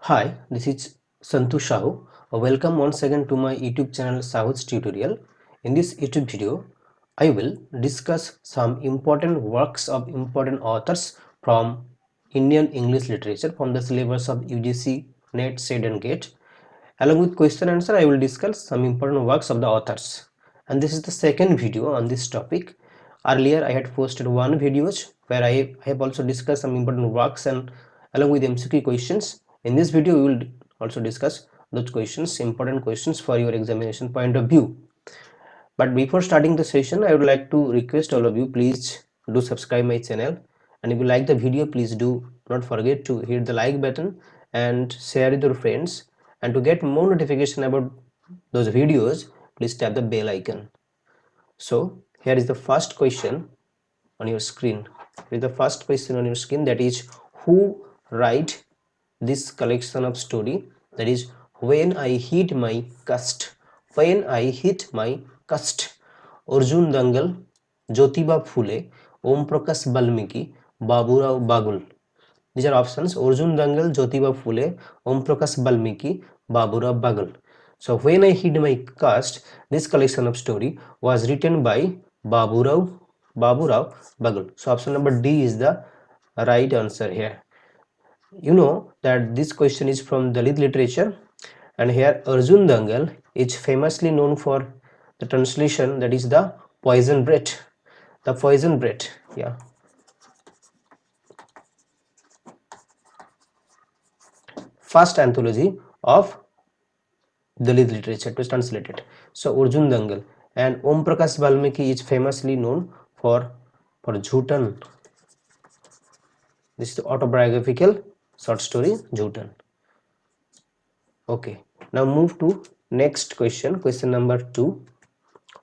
Hi, this is Santu SAHOO. Welcome once again to my YouTube channel SAHOO's tutorial. In this YouTube video, I will discuss some important works of important authors from Indian English literature from the syllabus of UGC, NET, SET and GATE. Along with question answer, I will discuss some important works of the authors. And this is the second video on this topic. Earlier, I had posted one videos where I have also discussed some important works and along with MCQ questions. In this video, we will also discuss those questions, important questions for your examination point of view. But before starting the session, I would like to request all of you, please do subscribe my channel. And if you like the video, please do not forget to hit the like button and share with your friends. And to get more notification about those videos, please tap the bell icon. So here is the first question on your screen. Here is the first question on your screen, that is, who write this collection of story, that is, when I hit my cust. When I hit my cust. Arjun Dangal, Jyotiba Phule, Om Prakash Balmiki, Baburao Bagul. These are options: Arjun Dangal, Jyotiba Phule, Om Prakash Balmiki, Baburao Bagul. So when I hit my cast, this collection of story was written by Baburao Bagul. So option number D is the right answer here. You know that this question is from Dalit literature, and here Arjun Dangal is famously known for the translation, that is the poison bread. The poison bread, yeah. First anthology of Dalit literature to translate it. So Arjun Dangal, and Om Prakash Valmiki is famously known for Jhutan. This is the autobiographical short story Jhutan. Okay, now move to next question, question number 2.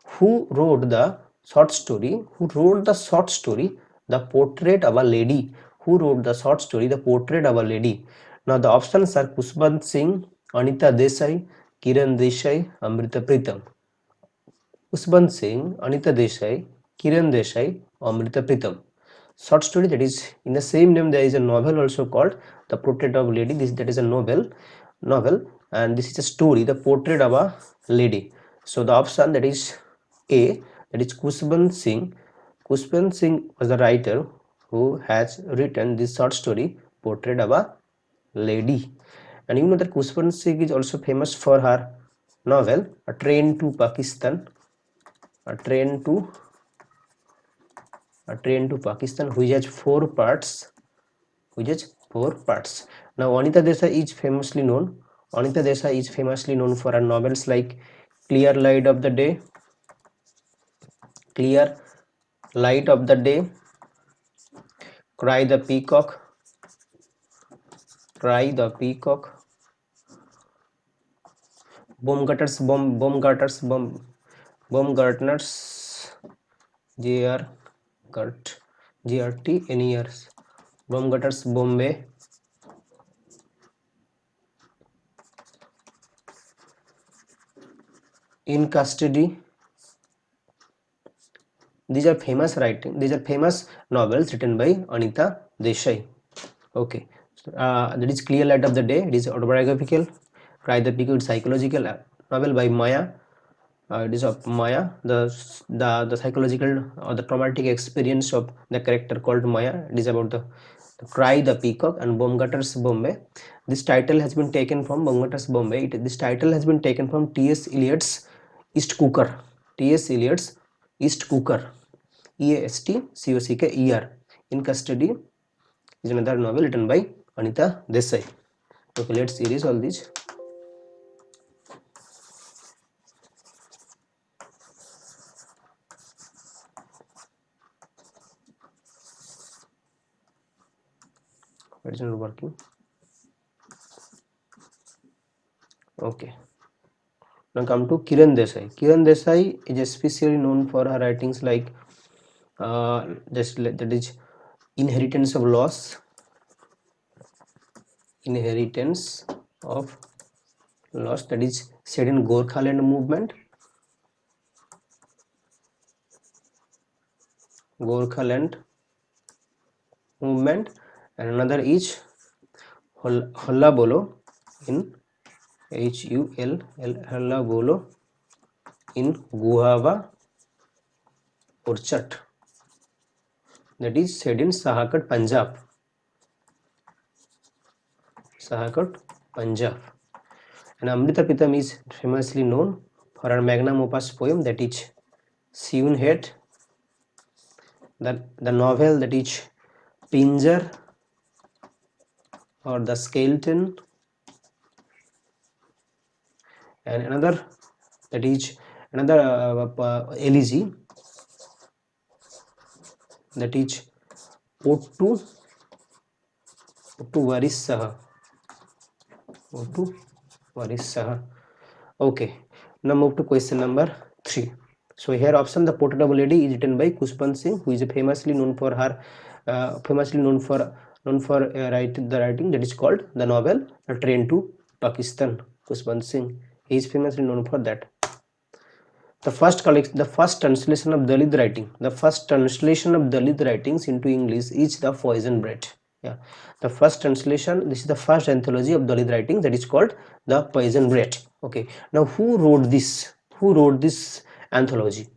Who wrote the short story? Who wrote the short story, The Portrait of a Lady? Who wrote the short story, The Portrait of a Lady? Now the options are Kushbant Singh, Anita Desai, Kiran Desai, Amrita Pritam. Kushbant Singh, Anita Desai, Kiran Desai, Amrita Pritam. Short story, that is in the same name there is a novel also called The Portrait of a Lady. That is a novel, and this is a story, The Portrait of a Lady. So the option, that is A, that is Kushbant Singh. Kushbant Singh was the writer who has written this short story, Portrait of a Lady. And you know that Kushbant Singh is also famous for her novel A Train to Pakistan. A Train to Pakistan, which has 4 parts. Now Anita Desai is famously known. For her novels like Clear Light of the Day, Clear Light of the Day, Cry the Peacock, Baumgartner's GRT Baumgartner's Bombay, In Custody. These are famous novels written by Anita Desai. Okay, that is Clear Light of the Day. It is autobiographical. Cry the Peacock, psychological novel by Maya. It is of Maya, the psychological or the traumatic experience of the character called Maya. It is about the Cry the Peacock. And Baumgartner's Bombay. This title has been taken from This title has been taken from T.S. Eliot's East Cooker. T.S. Eliot's East Cooker. EASTCOCKER. In Custody is another novel written by Anita Desai. Okay, let's erase all these. Why is it not working? Okay. Now come to Kiran Desai. Kiran Desai is especially known for her writings like that is Inheritance of Loss, that is set in Gorkhaland movement, and another is Holla Bolo, in Hula bolo in guava orchard, that is said in Sahakat, Punjab. Sahakat, Punjab. And Amrita Pitam is famously known for her magnum opus poem, that is Sewn Head, the novel that is Pinjar or the Skeleton, and another that is another elegy, that is Ottu Varissaha. Ottu Varissaha. Okay, now move to question number 3. So here option, the Portable Lady is written by Kushbant Singh, who is famously known for her the writing that is called the novel A Train to Pakistan. Kushbant Singh, he is famously known for that. The first translation of Dalit writing, the first translation of Dalit writings into English is The Poison Bread. Yeah, the first translation, this is the first anthology of Dalit writing, that is called The Poison Bread. Okay, now who wrote this? Who wrote this anthology?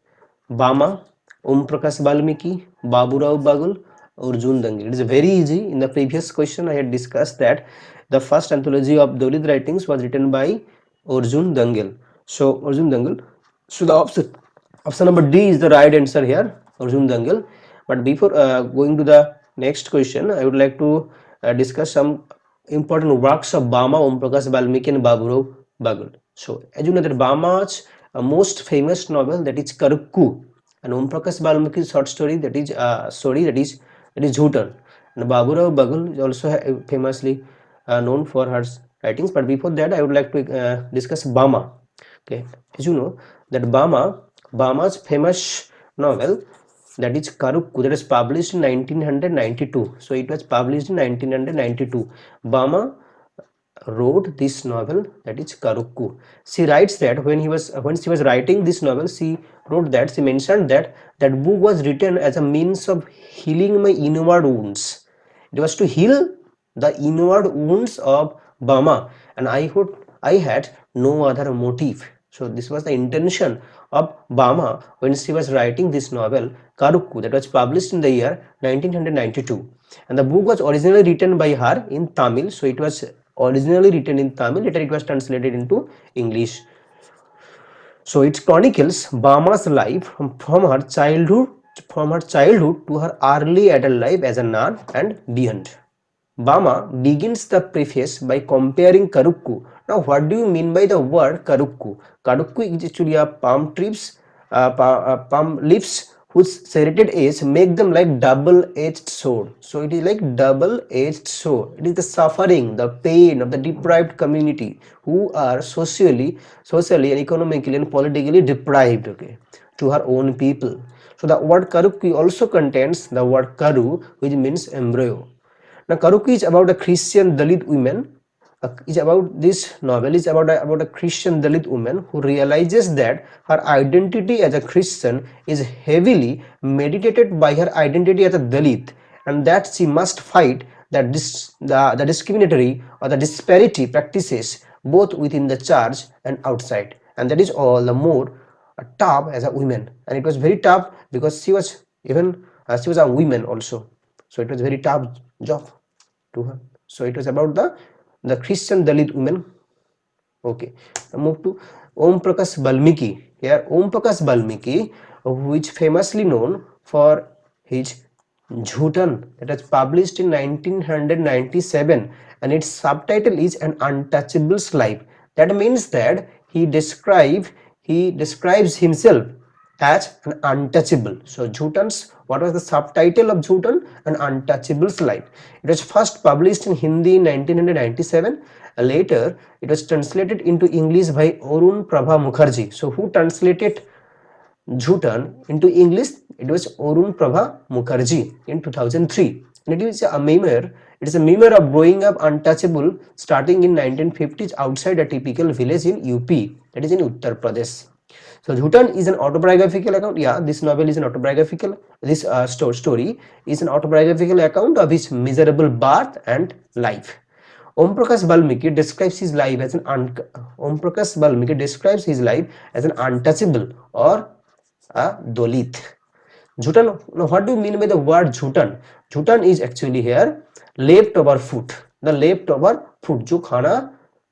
Bama, Om Prakash Valmiki, Baburao Bagul, Arjun Dangal. It is very easy. In the previous question, I had discussed that the first anthology of Dalit writings was written by Arjun Dangal. So Arjun Dangal. So the option number D is the right answer here, Arjun Dangal. But before going to the next question, I would like to discuss some important works of Bama, Om Prakash Valmiki and Baburao Bagul. So as you know that Bama's most famous novel, that is Karukku, and Om Prakash Valmiki's short story, that is Jhutan. And Baburao Bagul is also famously known for her writings. But before that, I would like to discuss Bama. Okay, as you know that Bama's famous novel, that is Karukku, that was published in 1992. So it was published in 1992. Bama wrote this novel, that is Karukku. She writes that when she was writing this novel, she mentioned that that book was written as a means of healing my inward wounds. It was to heal the inward wounds of Bama, and I had no other motive. So this was the intention of Bama when she was writing this novel Karukku, that was published in the year 1992. And the book was originally written by her in Tamil. So it was originally written in Tamil, later it was translated into English. So it chronicles Bama's life from her childhood to her early adult life as a nun and beyond. Bama begins the preface by comparing Karukku. Now, what do you mean by the word Karukku? Karukku is actually a palm leaves whose serrated edge make them like double-edged sword. So it is like double-edged sword. It is the suffering, the pain of the deprived community who are socially and economically and politically deprived, okay, to her own people. So the word Karukku also contains the word Karu, which means embryo. Now, Karukku is about a Christian Dalit woman. This novel is about a Christian Dalit woman who realizes that her identity as a Christian is heavily mediated by her identity as a Dalit, and that she must fight the discriminatory or the disparity practices both within the church and outside, and that is all the more tough as a woman. And it was very tough because she was a woman also. So it was very tough job to her. So it was about the Christian Dalit women. Okay, now move to Om Prakash Valmiki. Here Om Prakash Valmiki, which famously known for his Jhutan, that was published in 1997, and its subtitle is An Untouchable's Life. That means that he describes himself as an untouchable. So Jhutan's, what was the subtitle of Jhutan? An Untouchable's Life. It was first published in Hindi in 1997. Later, it was translated into English by Arun Prabha Mukherjee. So who translated Jhutan into English? It was Arun Prabha Mukherjee in 2003. And it is a memoir. It is a memoir of growing up untouchable starting in 1950s outside a typical village in UP, that is in Uttar Pradesh. So Jhutan is an autobiographical account. Yeah, this novel is an autobiographical. This story is an autobiographical account of his miserable birth and life. Om Prakash Valmiki describes his life as Om Prakash Valmiki describes his life as an untouchable or a Dalit. Jhutan, now what do you mean by the word Jhutan? Jhutan is actually here leftover food. The leftover food जो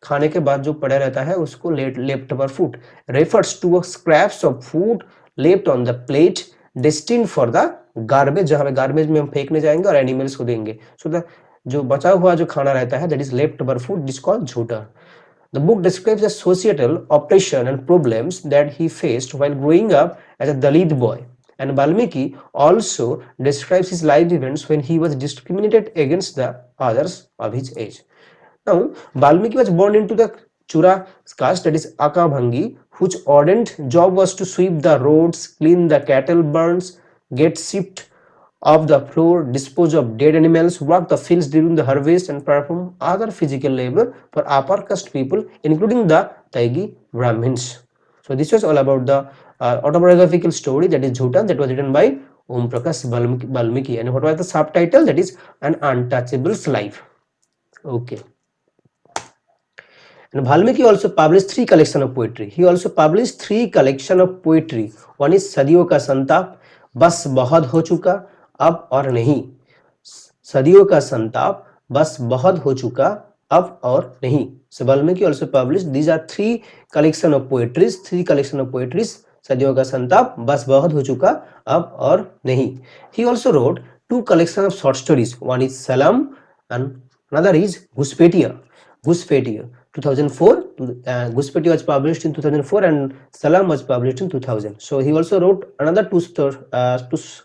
खाने के बाद जो पड़ा रहता है उसको leftover food refers to a scraps of food left on the plate destined for the garbage, जहाँ पे garbage में हम फेंकने जाएंगे और animals को देंगे. So the जो बचा हुआ जो खाना रहता है that is leftover food is called Jhutan. The book describes the societal oppression and problems that he faced while growing up as a Dalit boy. And Valmiki also describes his life events when he was discriminated against the others of his age. Now, Valmiki was born into the Chura caste, that is Akabhangi, whose ardent job was to sweep the roads, clean the cattle burns, get shipped off the floor, dispose of dead animals, work the fields during the harvest, and perform other physical labor for upper caste people, including the Taigi Brahmins. So this was all about the autobiographical story, that is Jhutan, that was written by Om Prakash Valmiki. And what was the subtitle? That is An Untouchable's Life. Okay. And Valmiki also published 3 collections of poetry. He also published 3 collections of poetry. One is सदियों का संताप, बस बहुत हो चुका, अब और नहीं. सदियों का संताप, बस बहुत हो चुका, अब और नहीं. So Valmiki also published, these are 3 collection of poetries, 3 collection of poetries. सदियों का संताप, बस बहुत हो चुका, अब और नहीं. He also wrote 2 collections of short stories. One is Salam and another is Ghuspetia. 2004. Ghuspetia was published in 2004 and Salam was published in 2000. So he also wrote another 2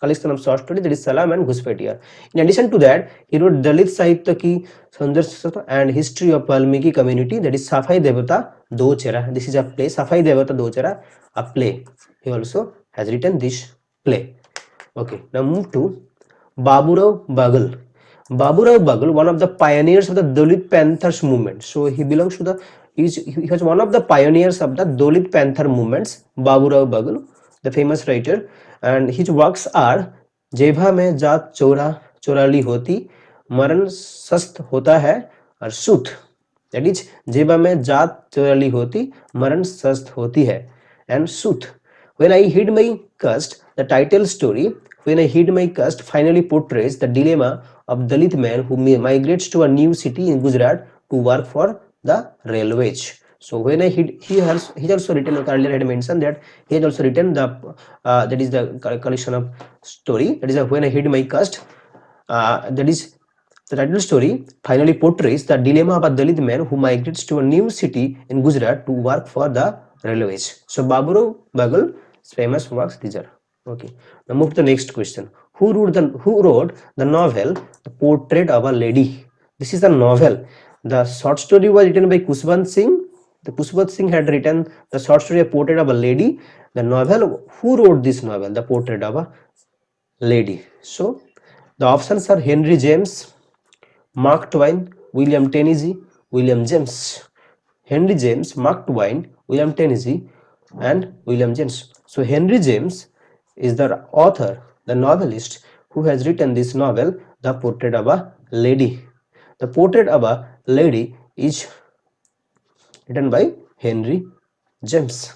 collection of short stories, that is Salam and Ghuspetia. In addition to that, he wrote Dalit Sahitya ki Sandarsh and History of Valmiki community, that is Safai Devata Do Chera. This is a play, Safai Devata Do Chera, a play. He also has written this play. Okay, now move to Baburao Bagal. Baburao Bagal, one of the pioneers of the Dalit Panthers movement. So he belongs to the, he was one of the pioneers of the Dalit Panther movements, Baburao Bagal, the famous writer. And his works are जेभा में जात चोराली होती, मरण सस्त होता है और सूत. That is, जेबा में जात चोराली होती, मरण सस्त होती है, and Suta. When I hid my caste, the title story, When I Hid My Caste, finally portrays the dilemma of Dalit man who migrates to a new city in Gujarat to work for the railways. So when I hid, he has also written, earlier I had mentioned that he has also written the that is the collection of story, that is When I Hid My Caste. That is the title story finally portrays the dilemma of a Dalit man who migrates to a new city in Gujarat to work for the railways. So Baburao Bagal's famous works these are. Okay. Now move to the next question. Who wrote the novel The Portrait of a Lady? This is a novel. The short story was written by Kushwant Singh. The Kushwant Singh had written the short story A Portrait of a Lady. The novel, who wrote this novel, The Portrait of a Lady? So the options are Henry James, Mark Twain, William Tennessee, William James. Henry James, Mark Twain, William Tennessee, and William James. So Henry James is the author, the novelist who has written this novel, The Portrait of a Lady. The Portrait of a Lady is written by Henry James.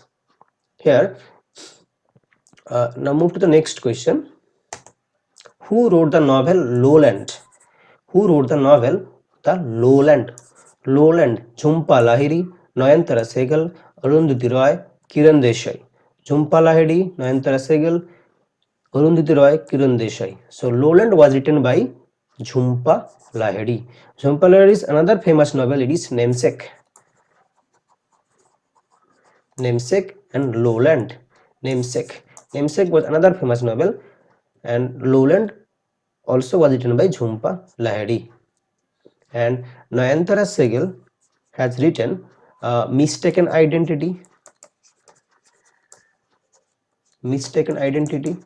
Here, now move to the next question. Who wrote the novel Lowland? Who wrote the novel The Lowland? Lowland, Jhumpa Lahiri, Nayantara Sehgal, Arundhati Roy, Kiran Desai. Jhumpa Lahiri, Nayantara Sehgal, Arundhati Roy, Kiran Desai. So Lowland was written by Jhumpa Lahiri. Jhumpa Lahiri is another famous novel. It is Namesake. Namesake and Lowland. Namesake. Namesake was another famous novel, and Lowland also was written by Jhumpa Lahiri. And Nayantara Sehgal has written Mistaken Identity. Mistaken Identity.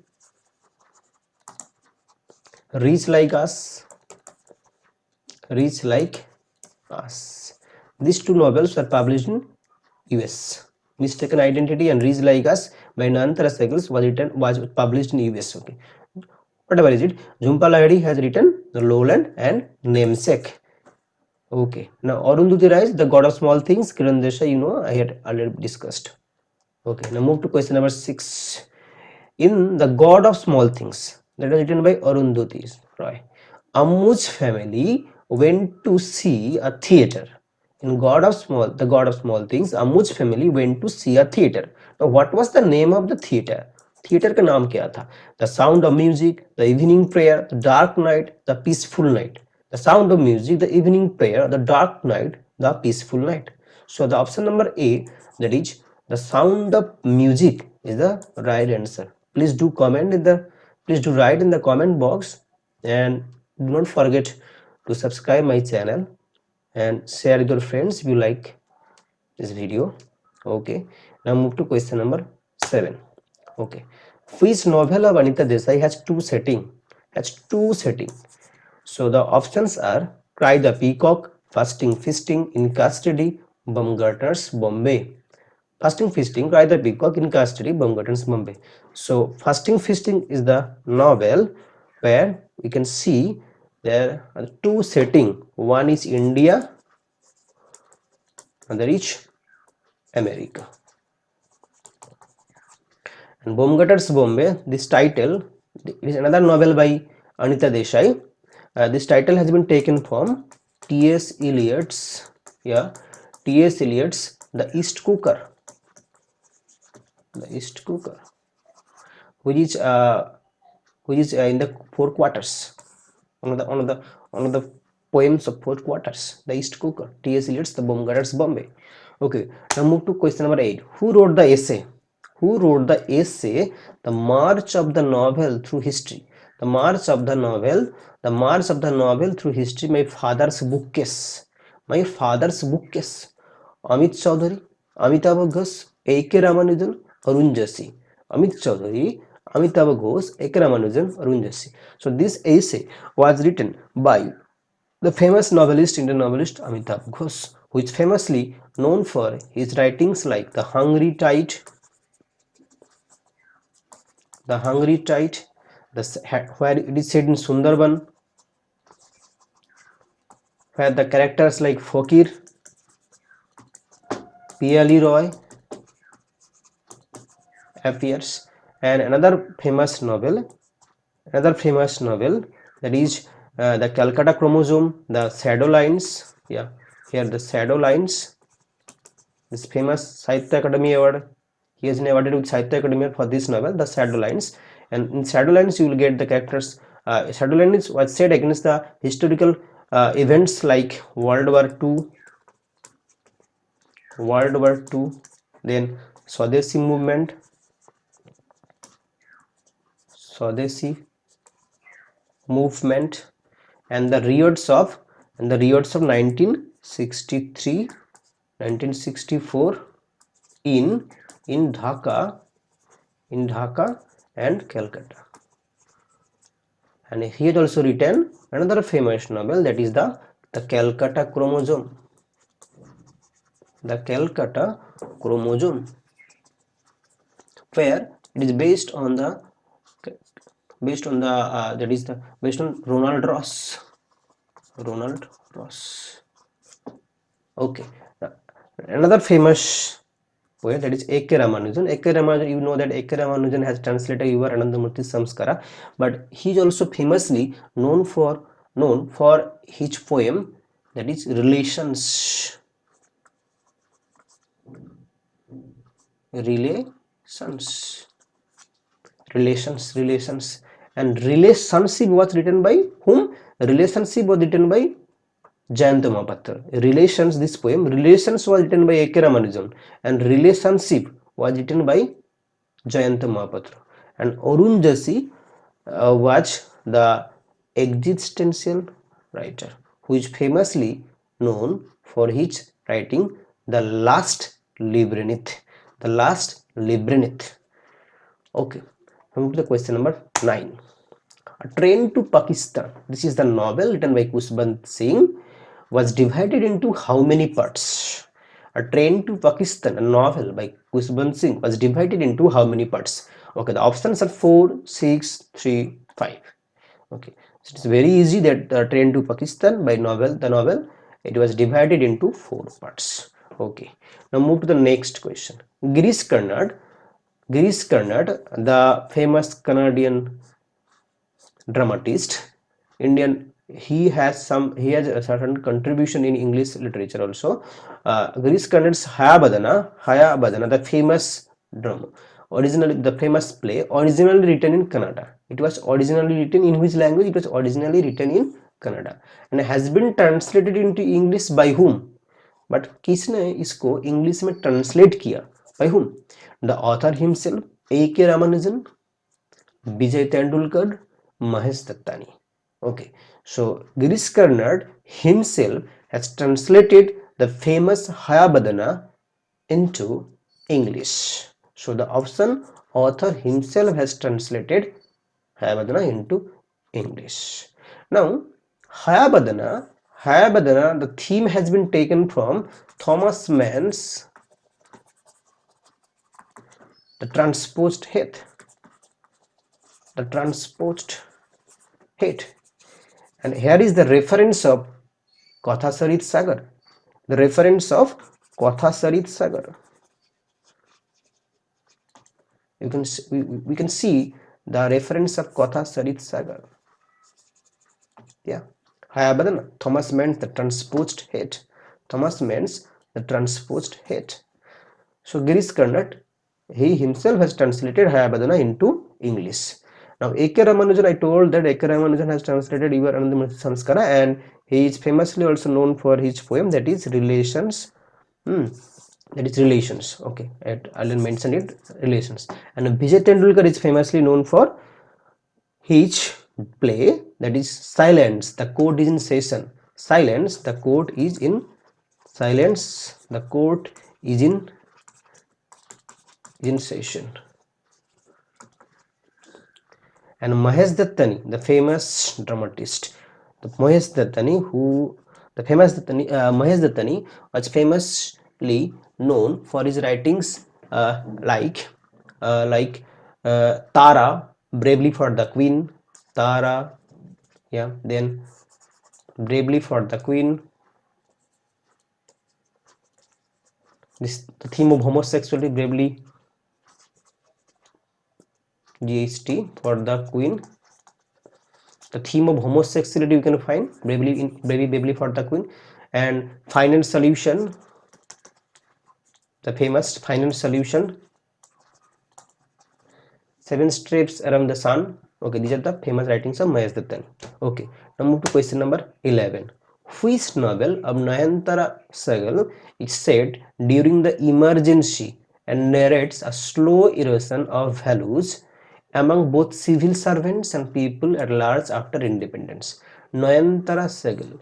Reach Like Us. Reach Like Us. These 2 novels were published in US. Mistaken Identity and Reach Like Us by Nayantara Sehgal was published in US. Okay. Whatever is it, Jhumpa Lahiri has written The Lowland and Namesake. Okay, now Arundhati Rai, the god of small things. Kiran Desai, you know, I had already discussed. Okay, now move to question number 6. In The God of Small Things, that was written by Arundhati Roy, Ammu's family went to see a theater. In The God of Small Things, Ammu's family went to see a theater. Now, what was the name of the theater? Theater का नाम क्या था? The Sound of Music, The Evening Prayer, The Dark Night, The Peaceful Night. The Sound of Music, The Evening Prayer, The Dark Night, The Peaceful Night. So the option number A, that is The Sound of Music, is the right answer. Please do write in the comment box, and do not forget to subscribe my channel and share with your friends if you like this video. Okay, now move to question number 7. Okay, which novel of Anita Desai has two setting? So the options are Cry the Peacock, Fasting Feasting, In Custody, Baumgartner's Bombay. Fasting Feasting, Cry the Peacock, In Custody, Baumgartner's Bombay. So Fasting Feasting is the novel where we can see there are two settings. One is India, another is America. And Baumgartner's Bombay, this title is another novel by Anita Desai. This title has been taken from T.S. Eliot's The East Cooker, which is in the four quarters. One of the poems of four quarters, The East Cooker, T.S. Eliot's The Baumgartner's Bombay. Okay, now move to question number 8. Who wrote the essay? The March of the Novel Through History? The March of the Novel Through History, My Father's Bookcase. Amit Chaudhary, Amitabh Ghosh, A.K. Ramanujan, Arun Joshi. Amit Chaudhary, Amitabh Ghosh, A.K. Ramanujan, Arun Joshi. So this essay was written by the famous Indian novelist Amitabh Ghosh, who is famously known for his writings like The Hungry Tide, where it is set in Sundarban, where the characters like Fakir, P.L. Roy appears, and another famous novel that is the Calcutta Chromosome, the Shadow Lines. Yeah, here the Shadow Lines, this famous Sahitya Academy Award. He has been awarded with Sahitya Academy Award for this novel, The Shadow Lines. And in Shadow Lines, you will get the characters. Shadow Lines was set against the historical events like World War II, then Swadeshi movement, and the riots of 1963, 1964 in Dhaka and Calcutta. And he had also written another famous novel, that is the Calcutta Chromosome. The Calcutta Chromosome, where it is based on Ronald Ross. Okay, another famous poet, that is A.K. Ramanujan. You know that A.K. Ramanujan has translated Yuva Anandamurti Samskara, but he is also famously known for his poem, that is Relations. And Relationship was written by whom? Relationship was written by Jayanta Mahapatra. This poem, Relations, was written by A.K. Ramanujan, and Relationship was written by Jayanta Mahapatra. And Arun Joshi was the existential writer, who is famously known for his writing The Last Labyrinth. Okay, come to the question number 9. A Train to Pakistan. This is the novel written by Kushbant Singh. Was divided into how many parts? A Train to Pakistan, a novel by Kushbant Singh, was divided into how many parts? Okay, the options are 4, 6, 3, 5. Okay, so it's very easy that Train to Pakistan the novel It was divided into 4 parts. Okay, now move to the next question. Girish Karnad, the famous Canadian dramatist, Indian, he has a certain contribution in English literature also. Girish Karnad's Hayabadana, the famous drama, originally the famous play, originally written in Kannada. It was originally written in which language? It was originally written in Kannada and has been translated into English by whom? But किसने इसको English में translate किया? By whom? The author himself, A.K. Ramanujan, Vijay Tendulkar, Mahesh Dattani. Okay, so Girish Karnad himself has translated the famous Hayabadana into English. So the option, author himself has translated Hayabadana into English. Now, Hayabadana, the theme has been taken from Thomas Mann's The Transposed Heath. The Transposed Heath. And here is the reference of Kathasarit Sagar. The reference of Kathasarit Sagar. You can we can see the reference of Kathasarit Sagar. Yeah. Hayabadana, Thomas Mann's The Transposed Heath. Thomas Mann's The Transposed Heath. So Girish Karnad, he himself has translated Hayabadana into English. Now A.K. Ramanujan, I told that A.K. Ramanujan has translated Ivar Anandamurti Samskara, and he is famously also known for his poem that is Relations. That is Relations. Okay, I'll mention it, Relations. And Vijay Tendulkar is famously known for his play that is Silence, the court is in session. Silence, the court is in silence, the court is in session. And Mahesh Dattani, the famous dramatist, Mahesh Dattani was famously known for his writings like Tara, Bravely for the Queen, Tara, yeah, then Bravely for the Queen. The theme of homosexuality, Bravely, GST for the Queen. The theme of homosexuality you can find Bravely for the Queen. And Final Solution, the famous Final Solution, Seven Strips Around the Sun. Okay, these are the famous writings of Mahesh Dattani. Okay, now move to question number 11. Which novel of Nayantara Sahgal is set during the emergency and narrates a slow erosion of values among both civil servants and people at large after independence? Nayantara Sahgal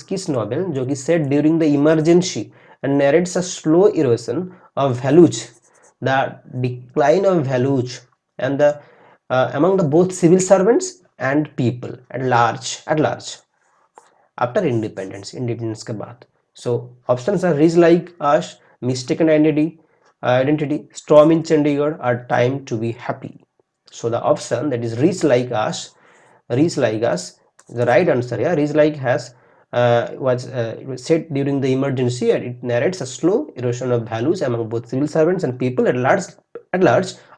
किस novel जो कि set during the emergency and narrates a slow erosion of values, the decline of values and the among the both civil servants and people at large after independence के बाद. So options are Reach Like Us, Mistaken Identity, Storm in Chandigarh, or Time to Be Happy. So the option that is Reach Like Us, the right answer here. Reach Like has was set during the emergency, and it narrates a slow erosion of values among both civil servants and people at large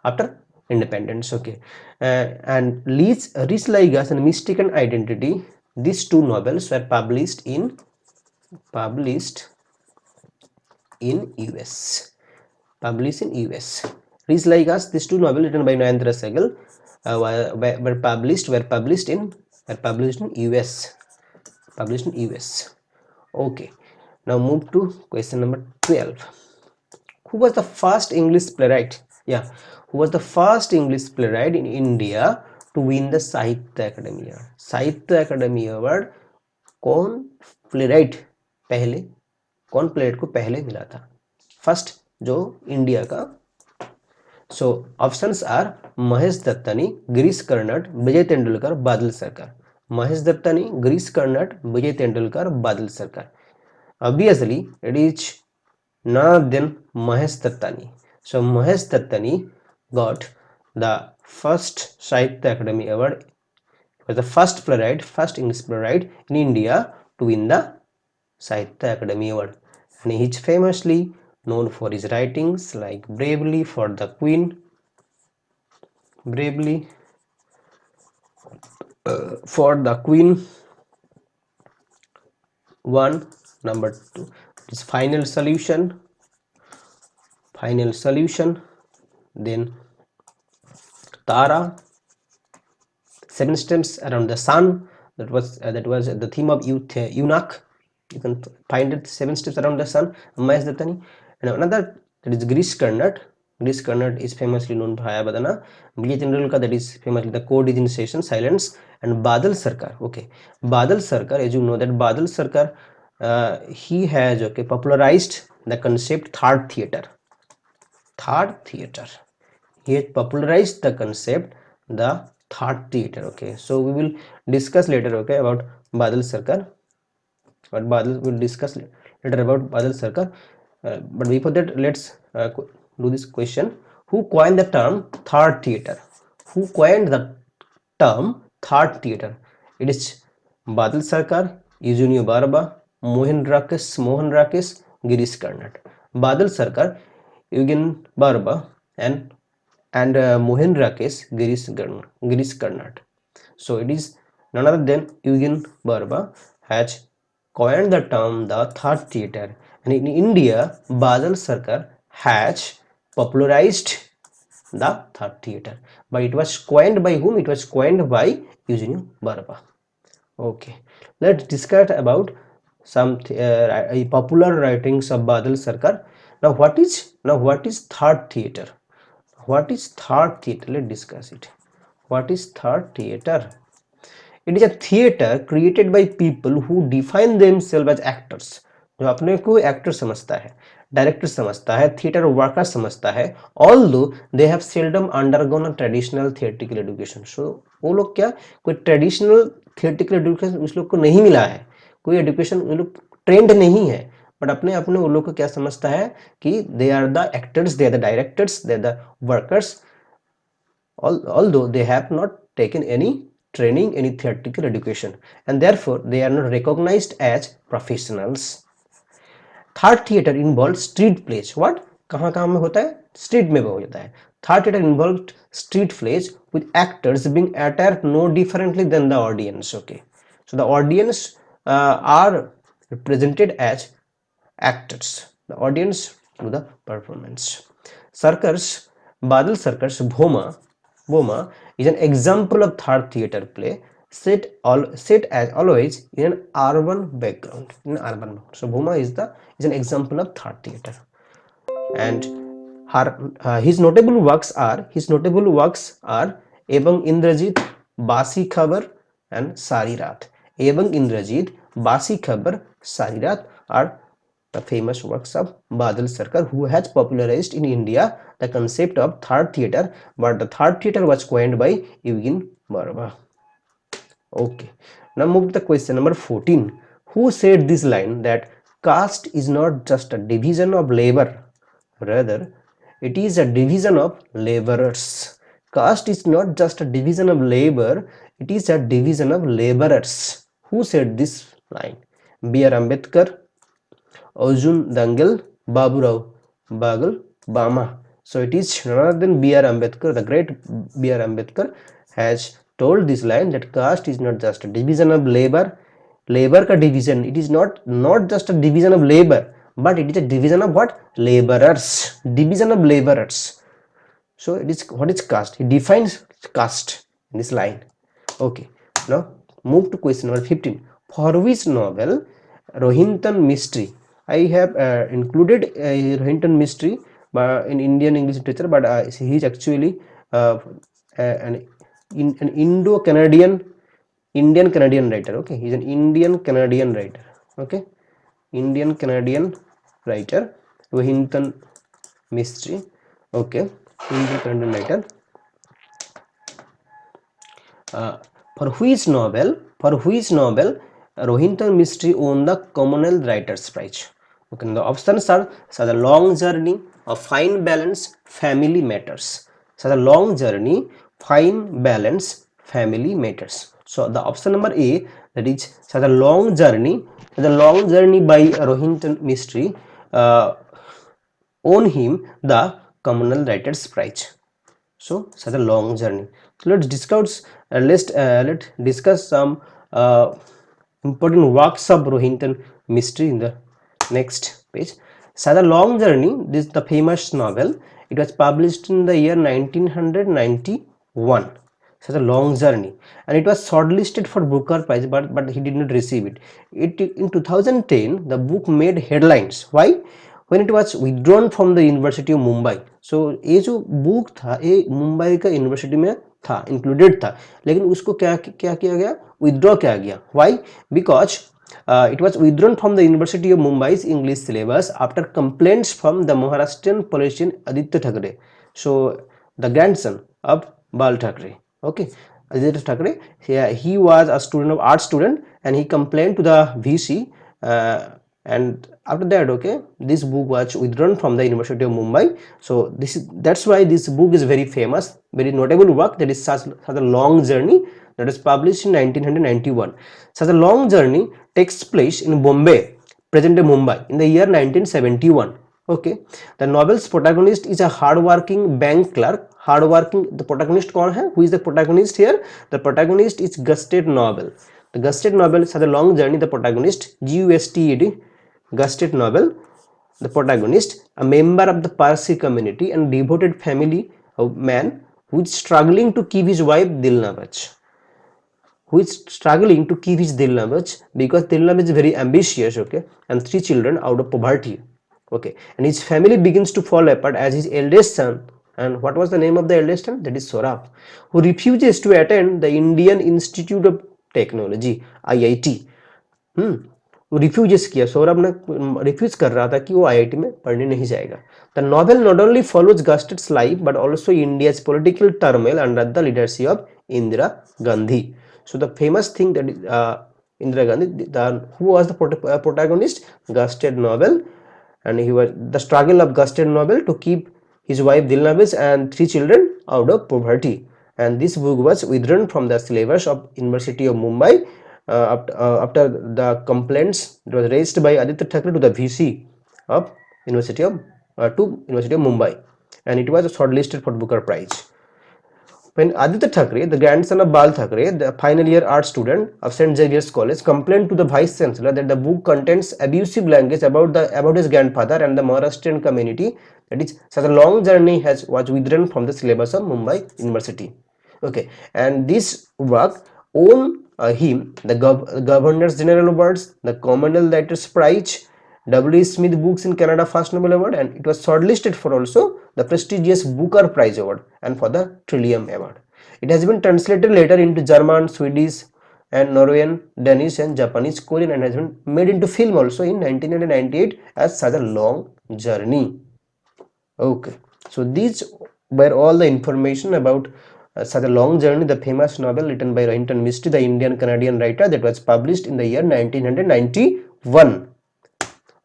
after independence. Okay, and Reach Like Us and Mistaken Identity, these two novels were published in US. Reach Like Us, these two novels written by Nayantara Sahgal were published in US. Okay, now move to question number 12. Who was the first English playwright? Yeah, who was the first English playwright in India to win the Sahitya Academy Award? Sahitya Academy Award कौन playwright को पहले मिला था? First जो India का. So options are Mahesh Dattani, Girish Karnad, Vijay Tendulkar, Badal Sarkar. Mahesh Dattani, Girish Karnad, Vijay Tendulkar, Badal सरकार. Obviously it is none of them Mahesh Dattani. So Mahesh Dattani got the first Sahitya Academy Award. He was the first English playwright in India to win the Sahitya Academy Award, and he is famously known for his writings like Bravely for the Queen, Bravely for the Queen 1, number 2 is Final Solution, then Tara, Seven Steps Around the Sun, that was the theme of Eunuch. You can find it, Seven Steps Around the Sun, Mahesh Dattani. And another, that is Girish Karnad. Girish Karnad is famously known by Badana. Vijay Tendulkar, that is famously the Code is Initiation, Silence. And Badal Sarkar, okay, Badal Sarkar, as you know that Badal Sarkar, he has popularized the concept third theater. He has popularized the concept the third theater. Okay, so we will discuss later, okay, about Badal Sarkar. But will discuss later about Badal Sarkar. But before that, let's do this question. Who coined the term third theater? Who coined the term third theater? It is Badal Sarkar, Eugenio Barba, Mohan Rakesh, Girish Karnad. Badal Sarkar, Eugen Barba, and Mohan Rakesh, Girish Karnad. So it is none other than Eugen Barba has coined the term the third theater, and in India Badal Sarkar has popularized the third theater, but it was coined by whom? It was coined by Eugenio Barba. Okay, let's discuss about some popular writings of Badal Sarkar. Now what is third theater? What is third theater? Let's discuss it. What is third theater? It is a theater created by people who define themselves as actors. जो अपने को actor समझता है, director समझता है, theatre worker समझता है, although they have seldom undergone a traditional theatrical education. So वो लोग क्या, कोई ट्रेडिशनल थिएट्रिकल एजुकेशन उस लोग को नहीं मिला है, कोई एजुकेशन उन लोग ट्रेंड नहीं है, बट अपने अपने वो लोग को क्या समझता है कि they are the actors, they are the directors, they are the workers, although they have not taken any training, any theatrical education, and therefore they are not recognized as professionals. Third theater involves street plays. What? कहाँ में होता है? Street में हो जाता है. Third theater involved street plays with actors being attired no differently than the audience. Okay, so the audience are represented as actors. The audience do the performance. Badal Sarkar's Boma is an example of third theater play set as always in an urban background. So Boma is an example of third theater, and his notable works are Ebang Indrajit, Basi Khabar, and Sari Raat. Ebang Indrajit, Basi Khabar, Sari Raat are the famous works of Badal Sarkar, who has popularized in India the concept of third theater, but the third theater was coined by Eugen Barba. Okay, now move to the question number 14. Who said this line that caste is not just a division of labor, rather it is a division of laborers. Caste is not just a division of labor, it is a division of laborers. Who said this line? B.R. Ambedkar, Arjun Dangal, Baburao Bagal, Bama. So it is none other than B.R. Ambedkar. The great B.R. Ambedkar has told this line that caste is not just a division of labor. Labor ka division. It is not just a division of labor, but it is a division of what? Laborers. Division of laborers. So it is, what is caste? He defines caste in this line. Okay. Now move to question number 15. For which novel Rohinton Mystery? I have included Rohinton Mystery in Indian English literature, but he is actually an Indo-Canadian, Indian-Canadian writer. Okay, he is an Indian-Canadian writer. Okay, Indian-Canadian writer, Rohinton Mystery. Okay, Indian-Canadian writer. For which novel Rohinton Mystery won the Commonwealth Writers Prize? Okay, the options are The Long Journey, A Fine Balance, Family Matters. So The Long Journey, Fine Balance, Family Matters. So the option number A, that is such a long journey. The long journey by Rohinton Mystery won him the Communal Writers Prize. So such a long journey. So let's discuss some important works of Rohinton Mystery in the next page. Such a long journey. This is the famous novel. It was published in the year 1991. Such a long journey, and it was shortlisted for Booker Prize, but he did not receive it. In 2010, the book made headlines. Why? When it was withdrawn from the University of Mumbai. So ये जो book था ये मुंबई का university में था, included था, लेकिन उसको क्या क्या किया गया, विथड्रॉ किया गया. Why? Because it was withdrawn from the University of Mumbai's English syllabus after complaints from the Maharashtrian politician Aditya Thackeray. So the grandson of Bal Thackeray. Okay, Aditya Thackeray. He was a student of art student, and he complained to the VC. And after that, okay, this book was withdrawn from the University of Mumbai. So that's why this book is very famous, very notable work. That is such a long journey, that is published in 1991. Such a long journey takes place in Bombay, present-day Mumbai, in the year 1971. Okay, the novel's protagonist is a hard-working bank clerk. Hard-working, the protagonist कौन है? Who is the protagonist here? The protagonist is Gusted Noble. The Gusted Noble, such a long journey. The protagonist, G-U-S-T-E-D, Gusted Noble, the protagonist, a member of the Parsi community and devoted family of man who is struggling to keep his wife Dilnavaj. Because Dilnavaj is very ambitious, okay, and 3 children out of poverty, okay, and his family begins to fall apart as his eldest son, and what was the name of the eldest son? That is Sorab, who refuses to attend the Indian Institute of Technology, IIT. वो refuse किया, सौरभ ने refuse कर रहा था कि वो IIT में पढ़ने नहीं जाएगा. The novel not only follows Gustad's life but also India's political turmoil under the leadership of Indira Gandhi. So the famous thing that Indira Gandhi, who was the protagonist? Gusted Noble, and he was the struggle of Gusted Noble to keep his wife Dilnavaj and 3 children out of poverty. And this book was withdrawn from the syllabus of University of Mumbai after the complaints that was raised by Aditya Thackeray to the VC of University of Mumbai, and it was shortlisted for Booker Prize. When Aditya Thackeray, the grandson of Bal Thackeray, the final year art student of St. Xavier's College, complained to the vice chancellor that the book contains abusive language about his grandfather and the Maharashtrian community, that is such a long journey was withdrawn from the syllabus of Mumbai University. Okay, and this work won him the Governor's General Awards, the Commonwealth Writers Prize, W. Smith Books in Canada First Nobel Award, and it was shortlisted for also the prestigious Booker Prize Award and for the Trillium Award. It has been translated later into German, Swedish, and Norwegian, Danish, and Japanese, Korean, and has been made into film also in 1998 as such a long journey. Okay, so these were all the information about such a long journey, the famous novel written by Rohinton Mystery, the Indian Canadian writer, that was published in the year 1991.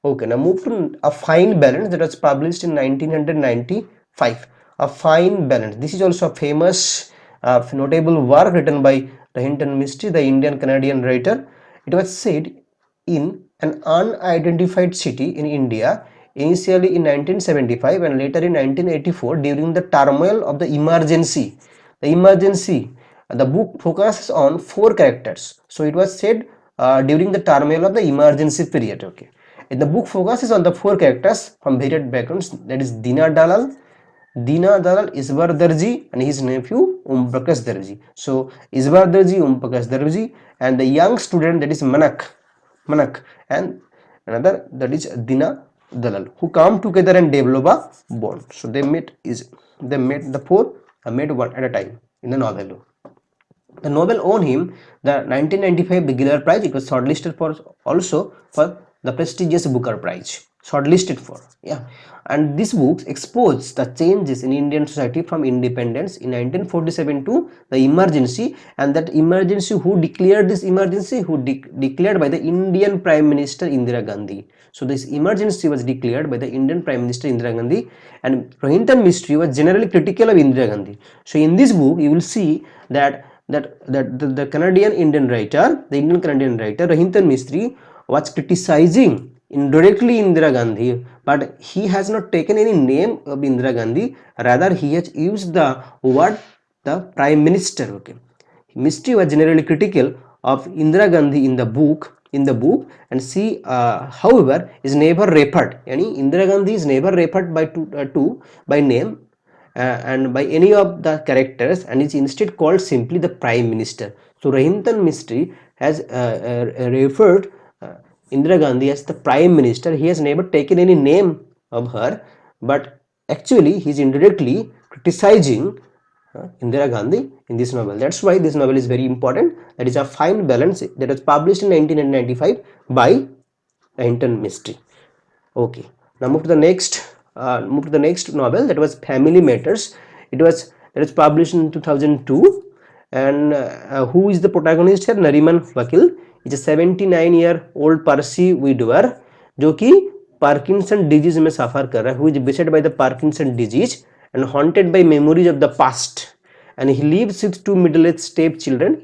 Okay, now move to A Fine Balance, that was published in 1995. A Fine Balance. This is also a famous, notable work written by Rohinton Mystery, the Indian Canadian writer. It was said in an unidentified city in India, initially in 1975 and later in 1984 during the turmoil of the emergency. The book focuses on 4 characters. So it was said during the turmoil of the emergency period. Okay. And the book focuses on the 4 characters from varied backgrounds, that is Dina Dalal, Isbar Darji, and his nephew Prakash Darji. So Isbar Darji, Prakash Darji, and the young student, that is Manak, and another, that is Dina Dalal, who come together and develop a bond. So they met the 4 made one at a time in the novel. The novel won him the 1995 Regular Prize. It was shortlisted for also for the prestigious Booker Prize, shortlisted for, yeah. And this book exposed the changes in Indian society from independence in 1947 to the emergency, and that emergency, who declared this emergency, declared by the Indian Prime Minister Indira Gandhi. So this emergency was declared by the Indian Prime Minister Indira Gandhi, and Rohinton Mystery was generally critical of Indira Gandhi. So in this book you will see that that the Canadian Indian writer, the Indian Canadian writer Rahintan Mistry was criticizing indirectly Indira Gandhi, but he has not taken any name of Indira Gandhi. Rather, he has used the word the Prime Minister. Okay, Mistry was generally critical of Indira Gandhi in the book. And she, however, is never referred. Yani Indira Gandhi is never referred by name and by any of the characters, and is instead called simply the Prime Minister. So Rahintan Mistry has referred Indira Gandhi as the Prime Minister. He has never taken any name of her, but actually he is indirectly criticizing Indira Gandhi in this novel. That's why this novel is very important. That is a fine balance that was published in 1995 by Rahintan Mistry. Okay, now move to the next novel, that was Family Matters. That was published in 2002. And who is the protagonist here? Nariman Vakil is a 79-year-old Parsi widower जो कि Parkinson disease में सफर कर रहा है, who is beset by the Parkinson disease and haunted by memories of the past. And he lives with two middle-aged stepchildren.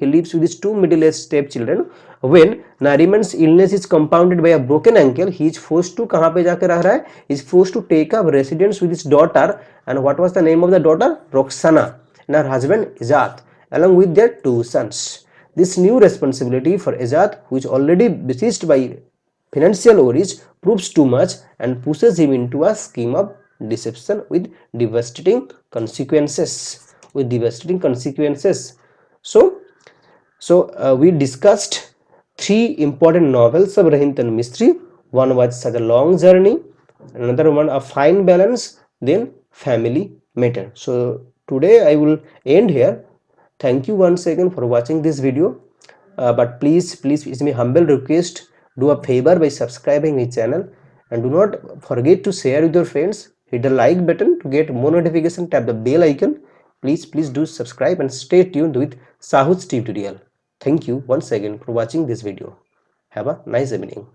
When Nariman's illness is compounded by a broken ankle, he is forced to कहाँ पे जाके रह रहा है? He is forced to take up residence with his daughter. And what was the name of the daughter? Roxana. And her husband Ijat, along with their two sons. This new responsibility for Ijat, who is already besieged by financial worries, proves too much and pushes him into a scheme of deception with devastating consequences. So we discussed three important novels of Rahintan Mistry. One was Such a Long Journey, another one A Fine Balance, then Family Matter. So today I will end here. Thank you once again for watching this video. But please, it's my humble request, do a favor by subscribing my channel, and do not forget to share with your friends. Hit the like button to get more notification, tap the bell icon. Please do subscribe and stay tuned with SAHOO's tutorial. Thank you once again for watching this video. Have a nice evening.